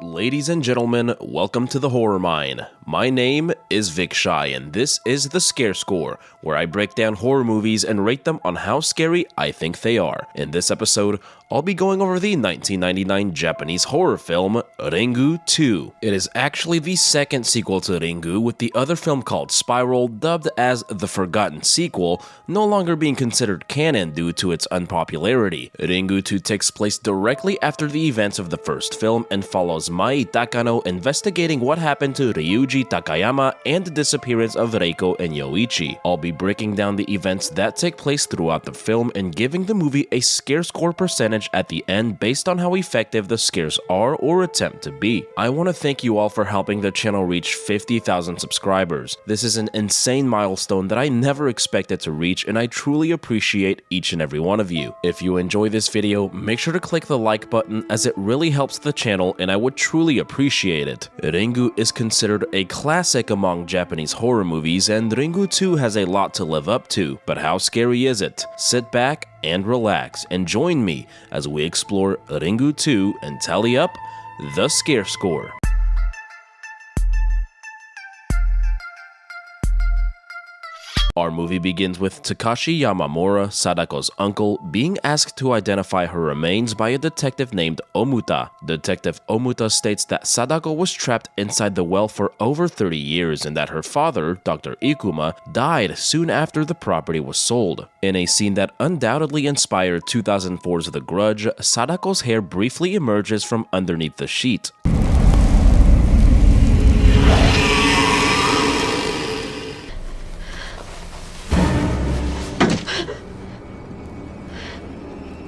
Ladies and gentlemen, welcome to the Horror Mine. My name is Vic Shy, and this is the Scare Score, where I break down horror movies and rate them on how scary I think they are. In this episode, I'll be going over the 1999 Japanese horror film, Ringu 2. It is actually the second sequel to Ringu, with the other film called Spiral, dubbed as the Forgotten Sequel, no longer being considered canon due to its unpopularity. Ringu 2 takes place directly after the events of the first film and follows Mai Takano investigating what happened to Ryuji Takayama and the disappearance of Reiko and Yoichi. I'll be breaking down the events that take place throughout the film and giving the movie a scare score percentage at the end based on how effective the scares are or attempt to be. I want to thank you all for helping the channel reach 50,000 subscribers. This is an insane milestone that I never expected to reach, and I truly appreciate each and every one of you. If you enjoy this video, make sure to click the like button as it really helps the channel and I would truly appreciate it. Ringu is considered a classic among Japanese horror movies, and Ringu 2 has a lot to live up to. But how scary is it? Sit back and relax and join me as we explore Ringu 2 and tally up the scare score. Our movie begins with Takashi Yamamura, Sadako's uncle, being asked to identify her remains by a detective named Omuta. Detective Omuta states that Sadako was trapped inside the well for over 30 years and that her father, Dr. Ikuma, died soon after the property was sold. In a scene that undoubtedly inspired 2004's The Grudge, Sadako's hair briefly emerges from underneath the sheet.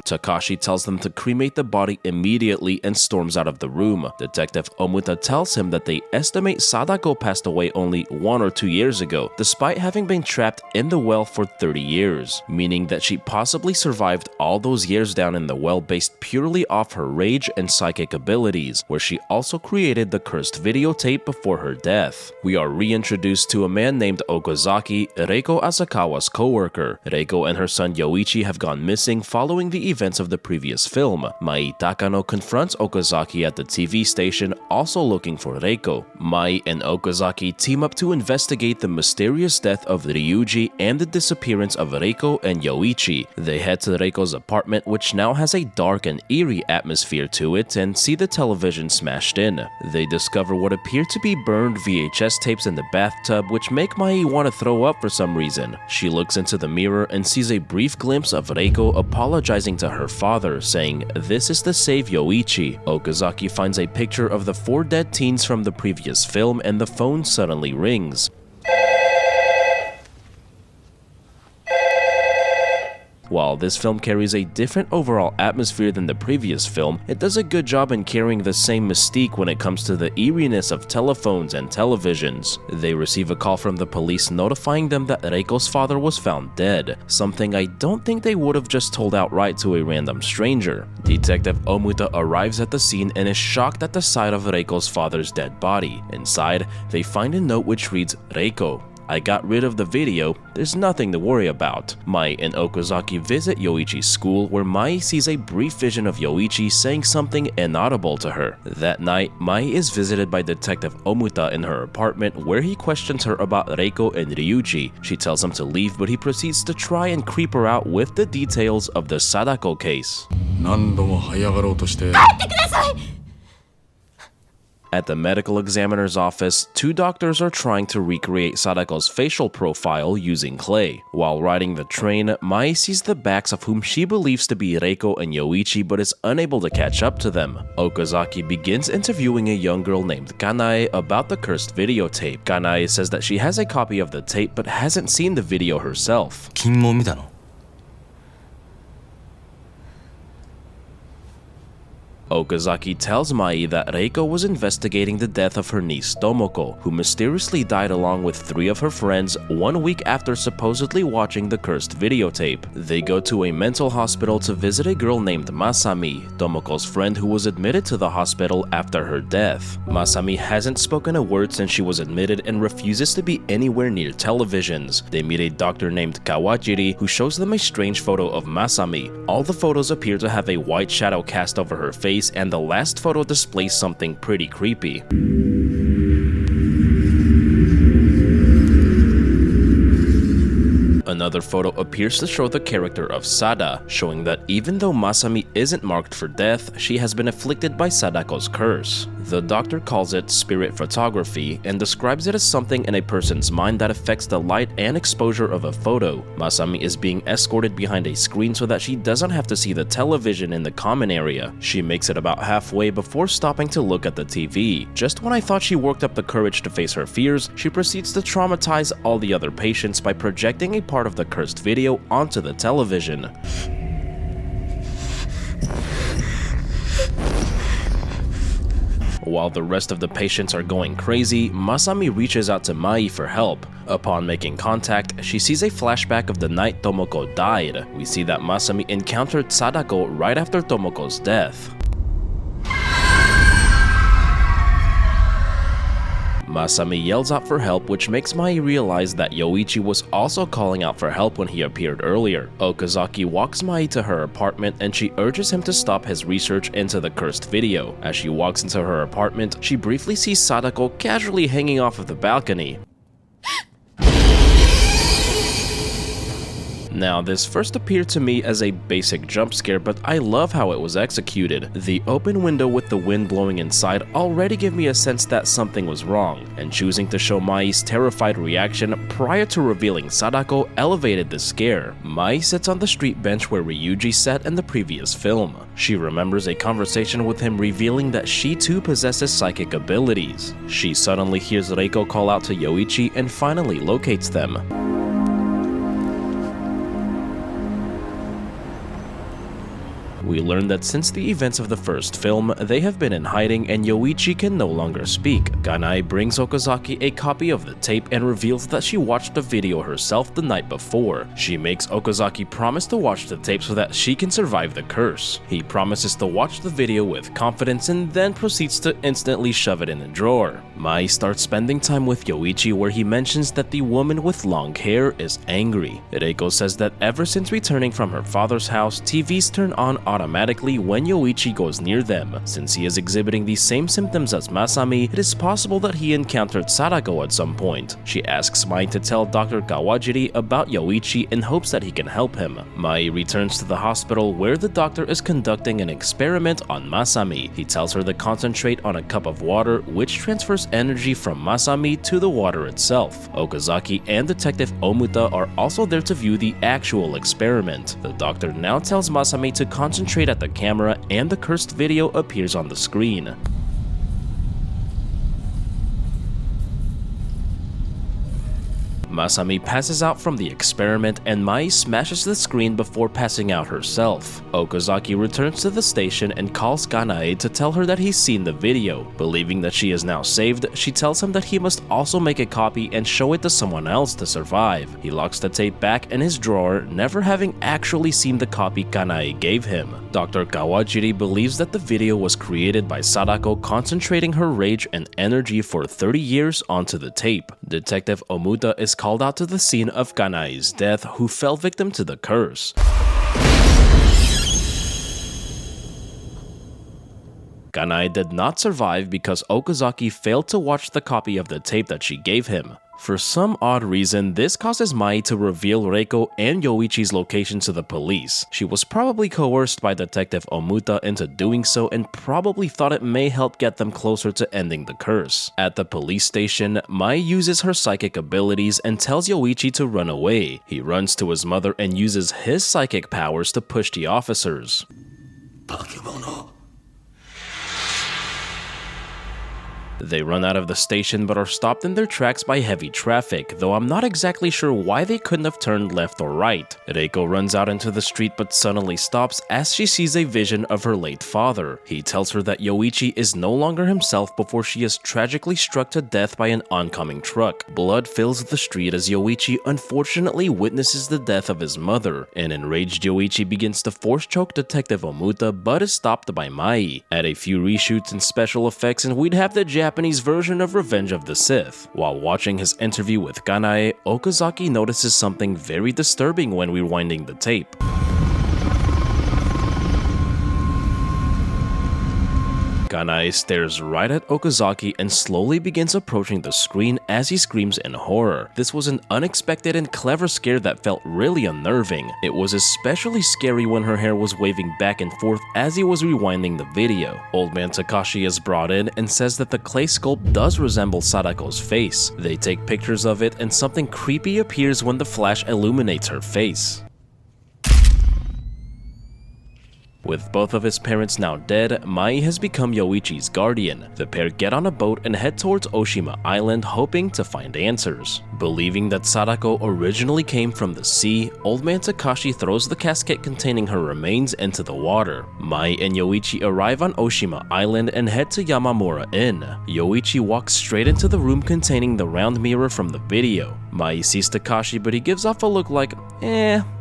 Takashi tells them to cremate the body immediately and storms out of the room. Detective Omuta tells him that they estimate Sadako passed away only 1 or 2 years ago, despite having been trapped in the well for 30 years, meaning that she possibly survived all those years down in the well based purely off her rage and psychic abilities, where she also created the cursed videotape before her death. We are reintroduced to a man named Okazaki, Reiko Asakawa's co-worker. Reiko and her son Yoichi have gone missing following the events of the previous film. Mai Takano confronts Okazaki at the TV station, also looking for Reiko. Mai and Okazaki team up to investigate the mysterious death of Ryuji and the disappearance of Reiko and Yoichi. They head to Reiko's apartment, which now has a dark and eerie atmosphere to it, and see the television smashed in. They discover what appear to be burned VHS tapes in the bathtub, which make Mai want to throw up for some reason. She looks into the mirror and sees a brief glimpse of Reiko apologizing to her father, saying, "This is to save Yoichi." Okazaki finds a picture of the 4 dead teens from the previous film, and the phone suddenly rings. While this film carries a different overall atmosphere than the previous film, it does a good job in carrying the same mystique when it comes to the eeriness of telephones and televisions. They receive a call from the police notifying them that Reiko's father was found dead, something I don't think they would have just told outright to a random stranger. Detective Omuta arrives at the scene and is shocked at the sight of Reiko's father's dead body. Inside, they find a note which reads, "Reiko, I got rid of the video, there's nothing to worry about." Mai and Okazaki visit Yoichi's school, where Mai sees a brief vision of Yoichi saying something inaudible to her. That night, Mai is visited by Detective Omuta in her apartment, where he questions her about Reiko and Ryuji. She tells him to leave, but he proceeds to try and creep her out with the details of the Sadako case. At the medical examiner's office, 2 doctors are trying to recreate Sadako's facial profile using clay. While riding the train, Mai sees the backs of whom she believes to be Reiko and Yoichi, but is unable to catch up to them. Okazaki begins interviewing a young girl named Kanae about the cursed videotape. Kanae says that she has a copy of the tape but hasn't seen the video herself. Okazaki tells Mai that Reiko was investigating the death of her niece Tomoko, who mysteriously died along with 3 of her friends 1 week after supposedly watching the cursed videotape. They go to a mental hospital to visit a girl named Masami, Tomoko's friend who was admitted to the hospital after her death. Masami hasn't spoken a word since she was admitted and refuses to be anywhere near televisions. They meet a doctor named Kawajiri who shows them a strange photo of Masami. All the photos appear to have a white shadow cast over her face, place, and the last photo displays something pretty creepy. Another photo appears to show the character of Sada, showing that even though Masami isn't marked for death, she has been afflicted by Sadako's curse. The doctor calls it spirit photography and describes it as something in a person's mind that affects the light and exposure of a photo. Masami is being escorted behind a screen so that she doesn't have to see the television in the common area. She makes it about halfway before stopping to look at the TV. Just when I thought she worked up the courage to face her fears, she proceeds to traumatize all the other patients by projecting a part of the cursed video onto the television. While the rest of the patients are going crazy, Masami reaches out to Mai for help. Upon making contact, she sees a flashback of the night Tomoko died. We see that Masami encountered Sadako right after Tomoko's death. Masami yells out for help, which makes Mai realize that Yoichi was also calling out for help when he appeared earlier. Okazaki walks Mai to her apartment and she urges him to stop his research into the cursed video. As she walks into her apartment, she briefly sees Sadako casually hanging off of the balcony. Now, this first appeared to me as a basic jump scare, but I love how it was executed. The open window with the wind blowing inside already gave me a sense that something was wrong, and choosing to show Mai's terrified reaction prior to revealing Sadako elevated the scare. Mai sits on the street bench where Ryuji sat in the previous film. She remembers a conversation with him revealing that she too possesses psychic abilities. She suddenly hears Reiko call out to Yoichi and finally locates them. We learn that since the events of the first film, they have been in hiding and Yoichi can no longer speak. Ganai brings Okazaki a copy of the tape and reveals that she watched the video herself the night before. She makes Okazaki promise to watch the tape so that she can survive the curse. He promises to watch the video with confidence and then proceeds to instantly shove it in a drawer. Mai starts spending time with Yoichi where he mentions that the woman with long hair is angry. Reiko says that ever since returning from her father's house, TVs turn on automatically when Yoichi goes near them. Since he is exhibiting the same symptoms as Masami, it is possible that he encountered Sadako at some point. She asks Mai to tell Dr. Kawajiri about Yoichi in hopes that he can help him. Mai returns to the hospital where the doctor is conducting an experiment on Masami. He tells her to concentrate on a cup of water, which transfers energy from Masami to the water itself. Okazaki and Detective Omuta are also there to view the actual experiment. The doctor now tells Masami to concentrate at the camera and the cursed video appears on the screen. Masami passes out from the experiment and Mai smashes the screen before passing out herself. Okazaki returns to the station and calls Kanae to tell her that he's seen the video. Believing that she is now saved, she tells him that he must also make a copy and show it to someone else to survive. He locks the tape back in his drawer, never having actually seen the copy Kanae gave him. Dr. Kawajiri believes that the video was created by Sadako concentrating her rage and energy for 30 years onto the tape. Detective Omuta is called out to the scene of Kanae's death, who fell victim to the curse. Kanae did not survive because Okazaki failed to watch the copy of the tape that she gave him. For some odd reason, this causes Mai to reveal Reiko and Yoichi's location to the police. She was probably coerced by Detective Omuta into doing so and probably thought it may help get them closer to ending the curse. At the police station, Mai uses her psychic abilities and tells Yoichi to run away. He runs to his mother and uses his psychic powers to push the officers. They run out of the station but are stopped in their tracks by heavy traffic, though I'm not exactly sure why they couldn't have turned left or right. Reiko runs out into the street but suddenly stops as she sees a vision of her late father. He tells her that Yoichi is no longer himself before she is tragically struck to death by an oncoming truck. Blood fills the street as Yoichi unfortunately witnesses the death of his mother. An enraged Yoichi begins to force choke Detective Omuta but is stopped by Mai. Add a few reshoots and special effects and we'd have the Japanese version of Revenge of the Sith. While watching his interview with Kanae, Okazaki notices something very disturbing when rewinding the tape. Kanae stares right at Okazaki and slowly begins approaching the screen as he screams in horror. This was an unexpected and clever scare that felt really unnerving. It was especially scary when her hair was waving back and forth as he was rewinding the video. Old man Takashi is brought in and says that the clay sculpt does resemble Sadako's face. They take pictures of it and something creepy appears when the flash illuminates her face. With both of his parents now dead, Mai has become Yoichi's guardian. The pair get on a boat and head towards Oshima Island hoping to find answers. Believing that Sadako originally came from the sea, Old Man Takashi throws the casket containing her remains into the water. Mai and Yoichi arrive on Oshima Island and head to Yamamura Inn. Yoichi walks straight into the room containing the round mirror from the video. Mai sees Takashi, but he gives off a look like,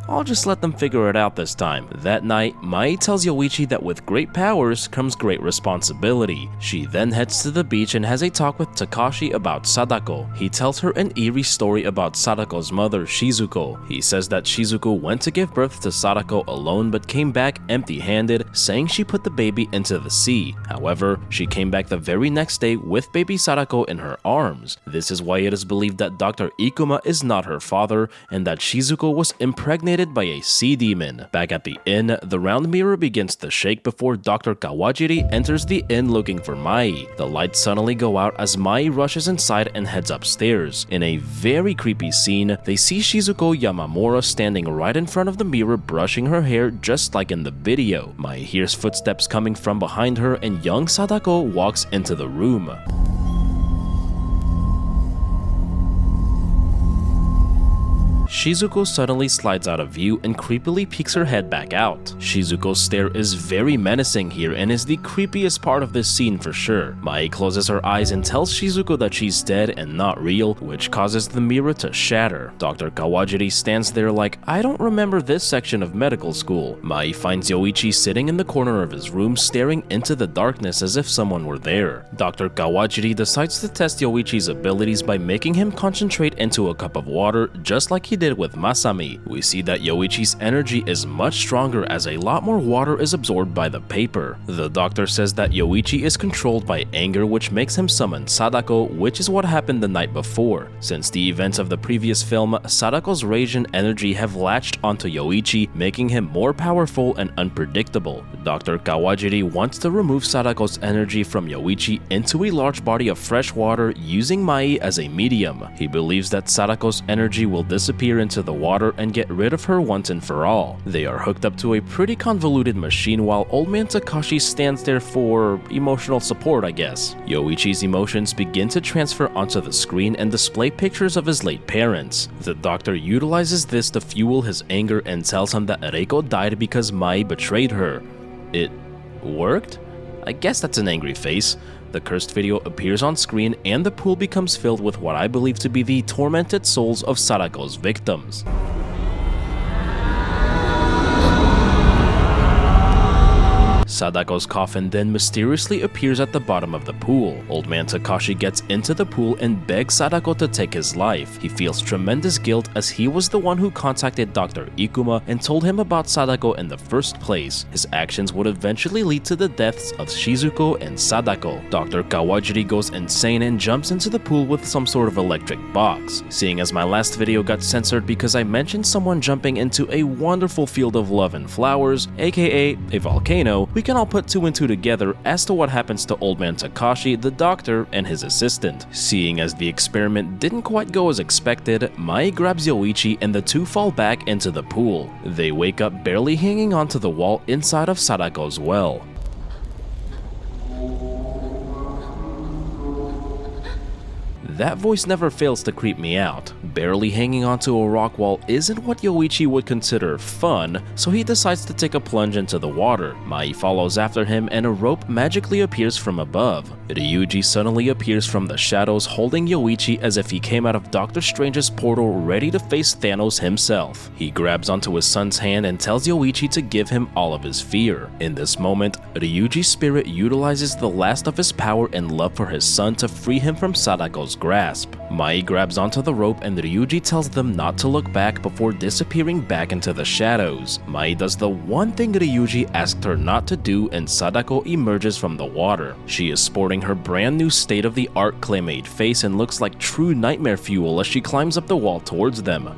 I'll just let them figure it out this time. That night, Mai tells Yoichi that with great powers comes great responsibility. She then heads to the beach and has a talk with Takashi about Sadako. He tells her an eerie story about Sadako's mother, Shizuko. He says that Shizuko went to give birth to Sadako alone but came back empty-handed, saying she put the baby into the sea. However, she came back the very next day with baby Sadako in her arms. This is why it is believed that Dr. Ikuma is not her father and that Shizuko was impregnated by a sea demon. Back at the inn, the round mirror begins to shake before Dr. Kawajiri enters the inn looking for Mai. The lights suddenly go out as Mai rushes inside and heads upstairs. In a very creepy scene, they see Shizuko Yamamura standing right in front of the mirror brushing her hair just like in the video. Mai hears footsteps coming from behind her and young Sadako walks into the room. Shizuko suddenly slides out of view and creepily peeks her head back out. Shizuko's stare is very menacing here and is the creepiest part of this scene for sure. Mai closes her eyes and tells Shizuko that she's dead and not real, which causes the mirror to shatter. Dr. Kawajiri stands there like, I don't remember this section of medical school. Mai finds Yoichi sitting in the corner of his room staring into the darkness as if someone were there. Dr. Kawajiri decides to test Yoichi's abilities by making him concentrate into a cup of water just like he did with Masami. We see that Yoichi's energy is much stronger as a lot more water is absorbed by the paper. The doctor says that Yoichi is controlled by anger, which makes him summon Sadako, which is what happened the night before. Since the events of the previous film, Sadako's rage and energy have latched onto Yoichi, making him more powerful and unpredictable. Dr. Kawajiri wants to remove Sadako's energy from Yoichi into a large body of fresh water using Mai as a medium. He believes that Sadako's energy will disappear into the water and get rid of her once and for all. They are hooked up to a pretty convoluted machine while Old Man Takashi stands there for emotional support, I guess. Yoichi's emotions begin to transfer onto the screen and display pictures of his late parents. The doctor utilizes this to fuel his anger and tells him that Reiko died because Mai betrayed her. It worked? I guess that's an angry face. The cursed video appears on screen and the pool becomes filled with what I believe to be the tormented souls of Sadako's victims. Sadako's coffin then mysteriously appears at the bottom of the pool. Old Man Takashi gets into the pool and begs Sadako to take his life. He feels tremendous guilt as he was the one who contacted Dr. Ikuma and told him about Sadako in the first place. His actions would eventually lead to the deaths of Shizuko and Sadako. Dr. Kawajiri goes insane and jumps into the pool with some sort of electric box. Seeing as my last video got censored because I mentioned someone jumping into a wonderful field of love and flowers, aka a volcano, we can all put two and two together as to what happens to Old Man Takashi, the doctor, and his assistant. Seeing as the experiment didn't quite go as expected, Mai grabs Yoichi and the two fall back into the pool. They wake up barely hanging onto the wall inside of Sadako's well. That voice never fails to creep me out. Barely hanging onto a rock wall isn't what Yoichi would consider fun, so he decides to take a plunge into the water. Mai follows after him and a rope magically appears from above. Ryuji suddenly appears from the shadows holding Yoichi as if he came out of Doctor Strange's portal ready to face Thanos himself. He grabs onto his son's hand and tells Yoichi to give him all of his fear. In this moment, Ryuji's spirit utilizes the last of his power and love for his son to free him from Sadako's grasp. Mai grabs onto the rope and Ryuji tells them not to look back before disappearing back into the shadows. Mai does the one thing Ryuji asked her not to do and Sadako emerges from the water. She is sporting her brand new state-of-the-art clay-made face and looks like true nightmare fuel as she climbs up the wall towards them.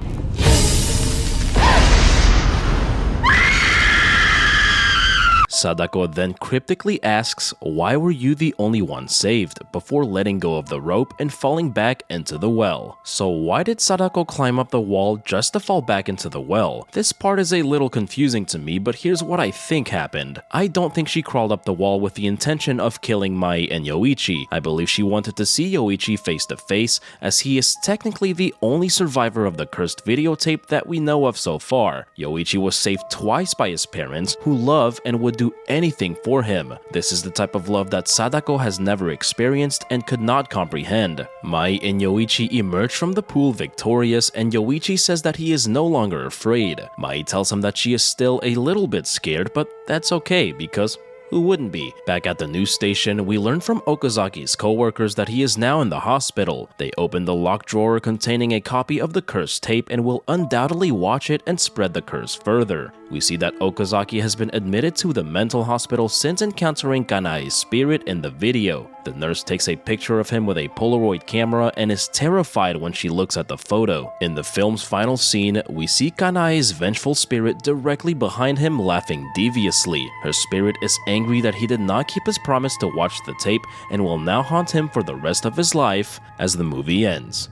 Sadako then cryptically asks, "Why were you the only one saved?" before letting go of the rope and falling back into the well. So why did Sadako climb up the wall just to fall back into the well? This part is a little confusing to me, but here's what I think happened. I don't think she crawled up the wall with the intention of killing Mai and Yoichi. I believe she wanted to see Yoichi face to face, as he is technically the only survivor of the cursed videotape that we know of so far. Yoichi was saved twice by his parents, who love and would do anything for him. This is the type of love that Sadako has never experienced and could not comprehend. Mai and Yoichi emerge from the pool victorious, and Yoichi says that he is no longer afraid. Mai tells him that she is still a little bit scared, but that's okay because who wouldn't be? Back at the news station, we learn from Okazaki's co-workers that he is now in the hospital. They open the locked drawer containing a copy of the cursed tape and will undoubtedly watch it and spread the curse further. We see that Okazaki has been admitted to the mental hospital since encountering Kanai's spirit in the video. The nurse takes a picture of him with a Polaroid camera and is terrified when she looks at the photo. In the film's final scene, we see Kanai's vengeful spirit directly behind him laughing deviously. Her spirit is angry that he did not keep his promise to watch the tape and will now haunt him for the rest of his life as the movie ends.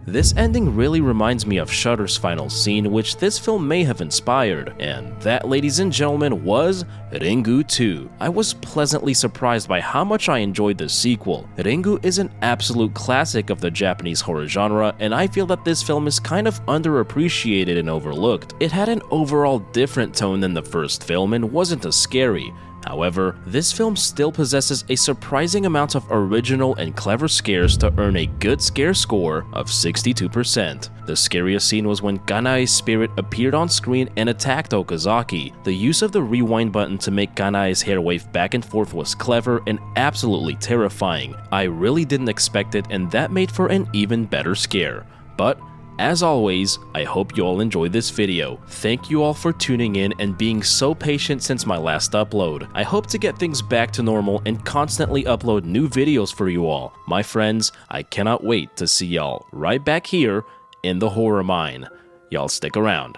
This ending really reminds me of Shudder's final scene, which this film may have inspired, and that, ladies and gentlemen, was Ringu 2. I was pleasantly surprised by how much I enjoyed the sequel. Ringu is an absolute classic of the Japanese horror genre, and I feel that this film is kind of underappreciated and overlooked. It had an overall different tone than the first film and wasn't as scary. However, this film still possesses a surprising amount of original and clever scares to earn a good scare score of 62%. The scariest scene was when Kanai's spirit appeared on screen and attacked Okazaki. The use of the rewind button to make Kanai's hair wave back and forth was clever and absolutely terrifying. I really didn't expect it, and that made for an even better scare. But as always, I hope you all enjoyed this video. Thank you all for tuning in and being so patient since my last upload. I hope to get things back to normal and constantly upload new videos for you all. My friends, I cannot wait to see y'all right back here in the horror mine. Y'all stick around.